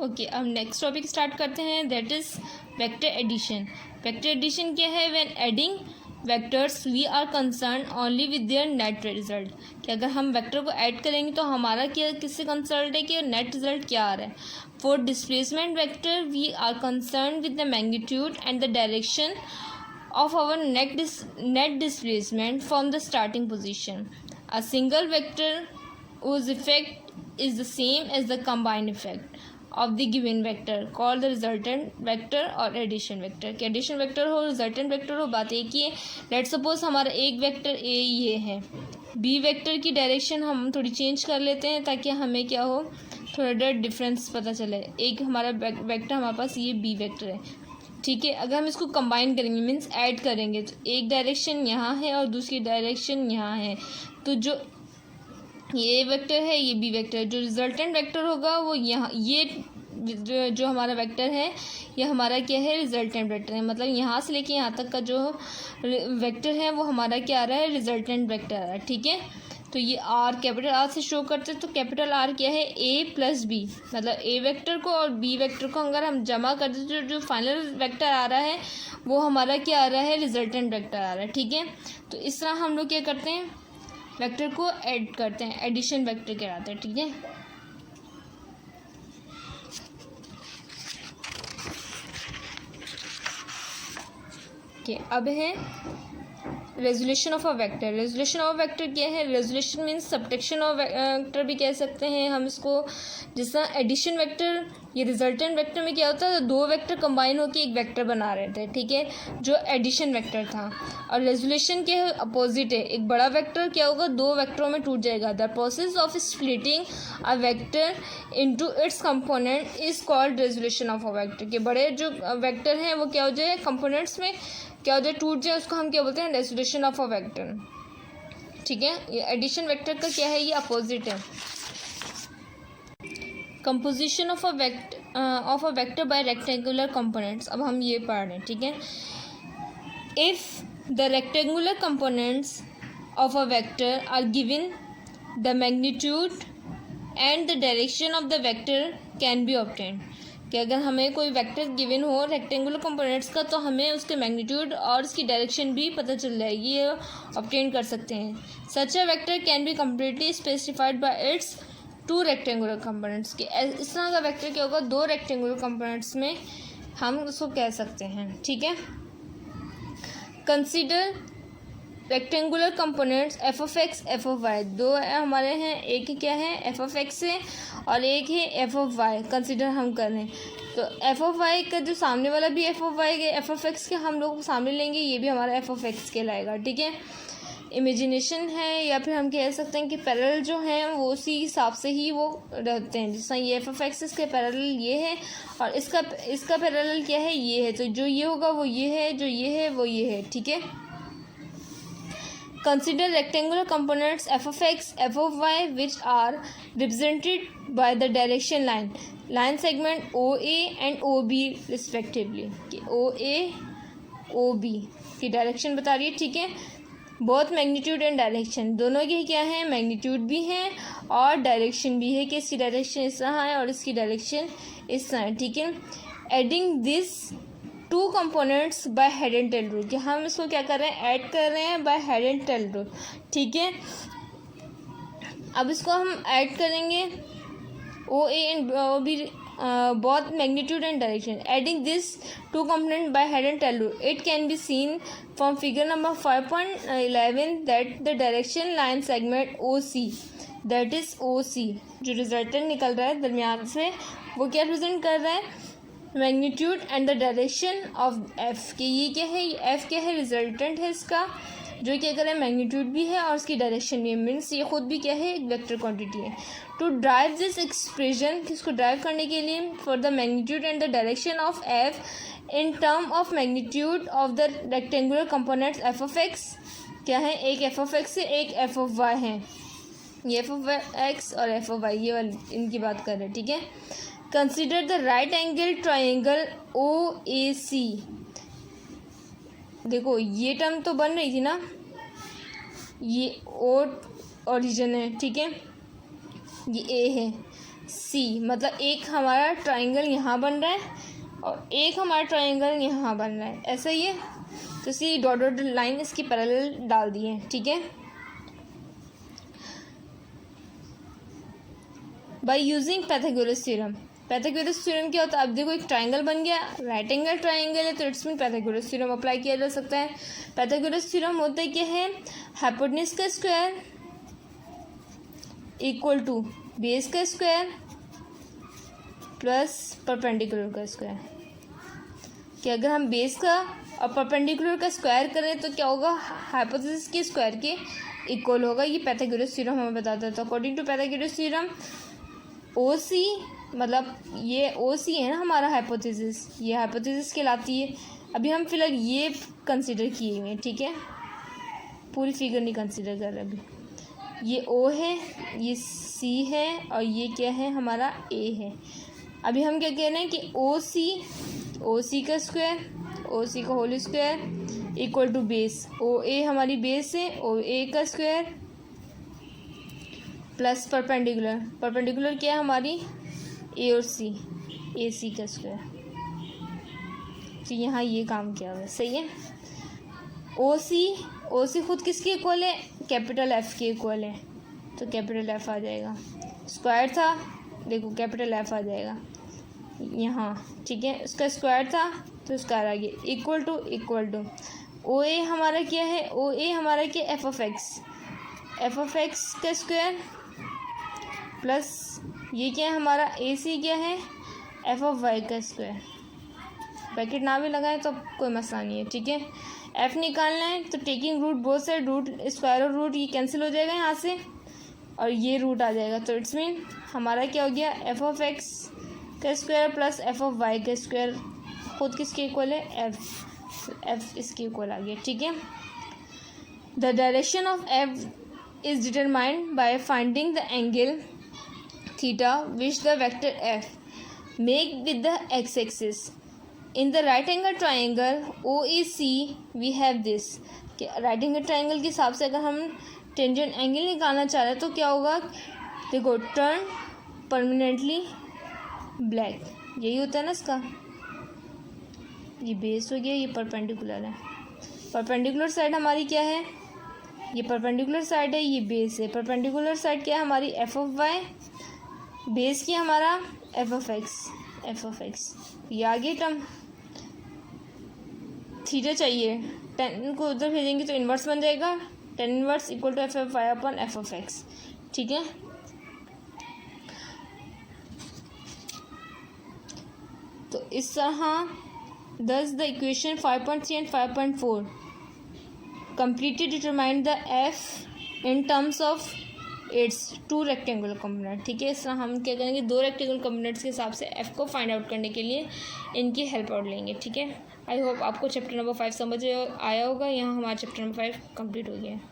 Okay, अब next topic start करते हैं, that is vector addition. Vector addition क्या है? When adding vectors we are concern only with their net result. कि अगर हम वेक्टर को ऐड करेंगे तो हमारा क्या किससे कंसर्न है कि नेट रिजल्ट क्या आ रहा है। For displacement vector we are concern with the magnitude and the direction of our net displacement from the starting position. A single vector whose effect is the same as the combined effect of the given vector called the resultant vector और addition vector। कि addition vector हो resultant vector हो, बात एक ही है। Let suppose हमारा एक vector A ये है, बी वेक्टर की डायरेक्शन हम थोड़ी चेंज कर लेते हैं ताकि हमें क्या हो, थोड़ा डिफरेंस पता चले। एक हमारा वेक्टर हमारे पास ये बी वेक्टर है, ठीक है। अगर हम इसको कंबाइन करेंगे मीन्स ऐड करेंगे तो एक डायरेक्शन यहाँ है और दूसरी डायरेक्शन यहाँ है, तो जो ये वेक्टर है ये बी वेक्टर है, जो रिजल्टेंट वेक्टर होगा वो यहाँ, ये जो हमारा वेक्टर है ये हमारा क्या है, रिजल्टेंट वेक्टर है। मतलब यहाँ से लेके यहाँ तक का जो वेक्टर है वो हमारा क्या आ रहा है, रिजल्टेंट वेक्टर आ रहा है, ठीक है। तो ये आर कैपिटल आर से शो करते हैं, तो कैपिटल आर क्या है, ए प्लस बी। मतलब ए वेक्टर को और बी वेक्टर को अगर हम जमा कर दें तो जो फाइनल वेक्टर आ रहा है वो हमारा क्या आ रहा है, रिजल्टेंट वेक्टर आ रहा है, ठीक है। तो इस तरह हम लोग क्या करते हैं, वेक्टर को ऐड करते हैं, एडिशन वेक्टर कहलाते हैं, ठीक है। अब है resolution of a vector. Resolution of vector क्या है, resolution means subtraction of vector भी कह सकते हैं हम इसको। जिस तरह एडिशन वेक्टर, ये रिजल्टेंट वेक्टर में क्या होता है, दो वेक्टर कंबाइन होकर एक वेक्टर बना रहे थे, ठीक है, जो एडिशन वेक्टर था। और रेजोल्यूशन के अपोजिट है, एक बड़ा वेक्टर क्या होगा, दो वेक्टरों में टूट जाएगा। The process of splitting a vector into its component is called resolution of a vector. के बड़े जो वेक्टर हैं वो क्या हो जाए, कंपोनेंट्स में क्या हो जाए, टूट जाए, उसको हम क्या बोलते हैं, रेजोल्यूशन ऑफ अ वेक्टर, ठीक है। ये एडिशन वेक्टर का क्या है, ये अपोजिट है। Composition of a vector by rectangular components. अब हम ये पढ़ रहे हैं, ठीक है। If the rectangular components of a vector are given, the magnitude and the direction of the vector can be obtained. कि अगर हमें कोई वेक्टर गिवन हो रेक्टेंगुलर कंपोनेंट्स का, तो हमें उसके मैग्नीट्यूड और उसकी डायरेक्शन भी पता चल जाएगी, ये ऑब्टेन कर सकते हैं। Such a vector can be completely specified by its two rectangular components. के इस तरह का वेक्टर क्या होगा, दो रेक्टेंगुलर कंपोनेंट्स में हम उसको कह सकते हैं, ठीक है। Consider rectangular components F of X F of Y. दो हमारे हैं, एक क्या है एफ ऑफ एक्स है और एक है एफ ऑफ वाई। कंसीडर हम कर रहे हैं तो एफ ऑफ वाई का जो सामने वाला भी F of Y F of X के हम लोग सामने लेंगे, ये भी हमारा एफ ऑफ एक्स कहलाएगा, ठीक है। इमेजिनेशन है या फिर हम कह सकते हैं कि पैरेलल जो हैं वो उसी हिसाब से ही वो रहते हैं। जैसा ये एफ ऑफ एक्स इसके पैरेलल ये है और इसका पैरेलल क्या है, ये है, तो जो ये होगा वो ये है, जो ये है वो ये है, ठीक है। Consider rectangular components f of x, f of y, which are represented by the direction line segment OA and OB respectively। OA OB की डायरेक्शन बता रही है, ठीक है। बोथ मैग्नीट्यूड एंड डायरेक्शन, दोनों की क्या है, मैग्नीट्यूड भी है और डायरेक्शन भी है, कि इसकी डायरेक्शन इस तरह है और इसकी डायरेक्शन इस तरह है, ठीक है। Adding this two components bye head and tail rule, कि हम इसको क्या कर रहे हैं, ऐड कर रहे हैं by head and tail rule, ठीक है। अब इसको हम ऐड करेंगे O A and O B both magnitude and direction. Adding this two component by head and tail rule, it can be seen from figure number 5.11 that the direction line segment O C, that is O C, जो resultant निकल रहा है दरमियान से, वो क्या represent कर रहा है, magnitude and the direction of F. के ये क्या है, एफ क्या है, रिजल्टेंट है इसका, जो क्या कर रहा है, मैग्नीट्यूड भी है और उसकी डायरेक्शन भी, मीन्स ये खुद भी क्या है, एक वेक्टर क्वांटिटी है। टू ड्राइव दिस एक्सप्रेशन, इसको ड्राइव करने के लिए, for the magnitude and the direction of F in term of magnitude of the rectangular components F of x, क्या है, एक एफ ऑफ एक्स है, एक एफ ऑफ वाई है, ये एफ ऑफ एक्स और एफ ऑफ वाई, ये वाली इनकी बात कर रहे हैं, ठीक है। Consider the right angle triangle O A C. देखो ये टर्म तो बन रही थी ना, ये ओ ओरिजिन है, ठीक है, ये ए है। सी, मतलब एक हमारा ट्राइंगल यहाँ बन रहा है और एक हमारा ट्राइंगल यहाँ बन रहा है, ऐसा ही है। तो इसी डॉट डॉट लाइन इसकी पैरेलल डाल दिए, ठीक है। By using Pythagoras theorem, Pythagoras theorem क्या होता है? अब देखो एक ट्राइंगल बन गया, राइट एंगल ट्राइंगल है, तो it's mean Pythagoras theorem apply किया जा सकता है। पाइथागोरस थ्योरम होता है क्या है? हाइपोटेन्यूज का स्क्वायर इक्वल टू बेस का स्क्वायर प्लस परपेंडिकुलर का स्क्वायर। कि अगर हम बेस का और परपेंडिकुलर का स्क्वायर करें तो क्या होगा? हाइपोथेसिस के स्क्वायर के इक्वल होगा। ये पाइथागोरस थ्योरम हमें बताता है। तो अकॉर्डिंग टू पाइथागोरस थ्योरम ओ सी, मतलब ये ओ सी है ना हमारा हाइपोथेसिस, ये हाइपोथेसिस कहलाती है। अभी हम फिलहाल ये कंसिडर किए हुए हैं, ठीक है, पूरी फिगर नहीं कंसिडर कर रहे अभी। ये ओ है, ये सी है और ये क्या है? हमारा ए है। अभी हम क्या कह रहे हैं कि ओ सी का स्क्वायर, ओ सी का whole square equal to base, O A हमारी बेस है, ओ ए का स्क्वायर प्लस परपेंडिकुलर क्या है हमारी? ए और सी, ए सी का स्क्वायर। तो यहाँ ये काम किया हुआ है, सही है। ओ सी खुद किसके इक्वल है? कैपिटल एफ के इक्वल है, तो कैपिटल एफ आ जाएगा। स्क्वायर था, देखो कैपिटल एफ आ जाएगा यहाँ, ठीक है। उसका स्क्वायर था तो स्क्वायर आ गया, इक्वल टू ओ ए हमारा क्या है? ओ ए हमारा क्या? एफ ऑफ एक्स का स्क्वायर प्लस ये क्या है हमारा? ए सी क्या है? एफ ऑफ वाई का स्क्वायर। ब्रैकेट ना भी लगाए तो कोई मसला नहीं है, ठीक है। एफ निकालना है तो taking root both side, root square और रूट ये कैंसिल हो जाएगा यहाँ से और ये रूट आ जाएगा। तो इट्स मीन हमारा क्या हो गया? एफ ऑफ एक्स का square plus F of Y का स्क्वायर खुद किसके इक्वल है? एफ इसके इक्वल आ गया, ठीक है। The direction of F is determined by finding the angle theta which the vector f make with the x-axis. In the right angle triangle OAC we have this. Right angle triangle के हिसाब से अगर हम tangent angle निकालना चाह रहे हैं तो क्या होगा? देखो, टर्न परमानेंटली ब्लैक, यही होता है ना इसका। ये बेस हो गया, ये परपेंडिकुलर है। परपेंडिकुलर साइड हमारी क्या है? ये परपेंडिकुलर साइड है, ये बेस है। परपेंडिकुलर साइड क्या है हमारी? एफ ऑफ वाई, बेस की हमारा एफ ऑफ एक्स। ये आगे टर्म थीटा चाहिए, टेन को उधर भेजेंगे तो इन्वर्स बन जाएगा, tan inverse equal to F of Y upon F of X, ठीक है। तो इस तरह thus the equation 5.3 and 5.4 completely determine the f in terms of its two rectangular component, ठीक है। इस तरह हम क्या करेंगे? दो रेक्टेंगुलर कंपोनेंट्स के हिसाब से f को फाइंड आउट करने के लिए इनकी हेल्प आउट लेंगे, ठीक है। आई होप आपको चैप्टर नंबर 5 समझ आया होगा। यहाँ हमारा चैप्टर नंबर 5 कंप्लीट हो गया है।